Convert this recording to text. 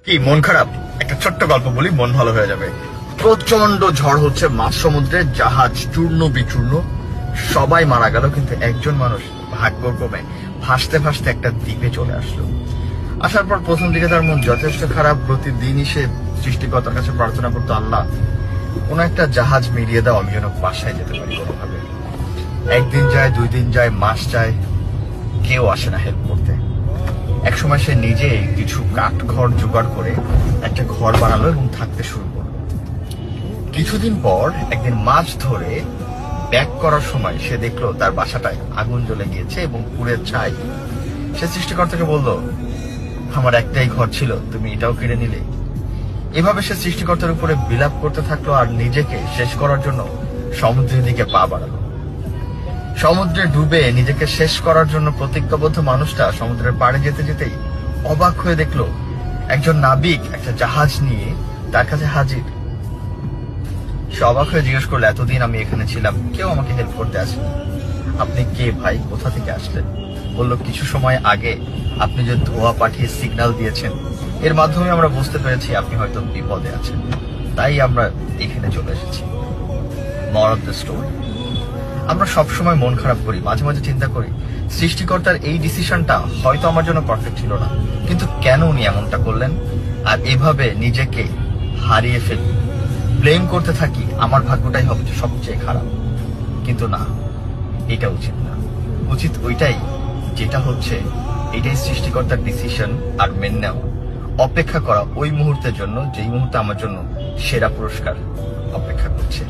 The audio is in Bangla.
কি মন খারাপ? একটা ছোট্ট গল্প বলি, মন ভালো হয়ে যাবে। প্রচন্ড ঝড় হচ্ছে, মাঝ সমুদ্রে জাহাজ চূর্ণ বিচূর্ণ, সবাই মারা গেল, কিন্তু একজন মানুষ ভাগ্যক্রমে ভাসতে ভাসতে একটা দ্বীপে চলে আসলো। আসার পর প্রথম দিকে তার মন যথেষ্ট খারাপ। প্রতিদিনই সে সৃষ্টিকর্তার কাছে প্রার্থনা করতো, আল্লাহ কোন একটা জাহাজ মিলিয়ে দাও, আমি যেন বাসায় যেতে পারি কোনোভাবে। একদিন যায়, 2 দিন যায়, মাস যায়, কেউ আসে না হেল্প করতে। একসময় সে নিজেই কিছু কাঠ ঘর জোগাড় করে একটা ঘর বানালো এবং থাকতে শুরু করলো। কিছুদিন পর একদিন মাছ ধরে ব্যাক করার সময় সে দেখলো তার বাসাটায় আগুন জ্বলে গিয়েছে এবং পুড়ের ছাই। সে সৃষ্টিকর্তাকে বলল, আমার একটাই ঘর ছিল, তুমি এটাও কেড়ে নিলে। এভাবে সে সৃষ্টিকর্তার উপরে বিলাপ করতে থাকলো আর নিজেকে শেষ করার জন্য সমুদ্রের দিকে পা বাড়ালো। সমুদ্রে ডুবে নিজেকে শেষ করার জন্য প্রতিজ্ঞাবদ্ধ মানুষটা সমুদ্রের পাড়ে যেতে যেতেই অবাক হয়ে দেখলো একজন নাবিক একটা জাহাজ নিয়ে তার কাছে হাজির। সে অবাক হয়ে জিজ্ঞেস করলো, এতদিন আমি এখানে ছিলাম, কেউ আমাকে হেল্প করতে আসেনি, আপনি কে ভাই, কোথা থেকে আসলেন? বলল, কিছু সময় আগে আপনি যে ধোঁয়া পাঠিয়ে সিগন্যাল দিয়েছেন, এর মাধ্যমে আমরা বুঝতে পেরেছি আপনি হয়তো বিপদে আছেন, তাই আমরা এখানে চলে এসেছি। মোরাল অফ দ্য স্টোরি, আমরা সবসময় মন খারাপ করি, মাঝে মাঝে চিন্তা করি সৃষ্টিকর্তার এই ডিসিশনটা হয়তো আমার জন্য পারফেক্ট ছিল না, কিন্তু কেন উনি এমনটা করলেন? আর এভাবে নিজেকে হারিয়ে ফেলি, ব্লেম করতে থাকি, আমার ভাগ্যটাই হবে সবচেয়ে খারাপ। কিন্তু না, এটা উচিত না। উচিত ওইটাই যেটা হচ্ছে, এটাই সৃষ্টিকর্তার ডিসিশন, আর মেনে নেওয়া, অপেক্ষা করা ওই মুহূর্তের জন্য যেই মুহূর্তে আমার জন্য সেরা পুরস্কার অপেক্ষা করছে।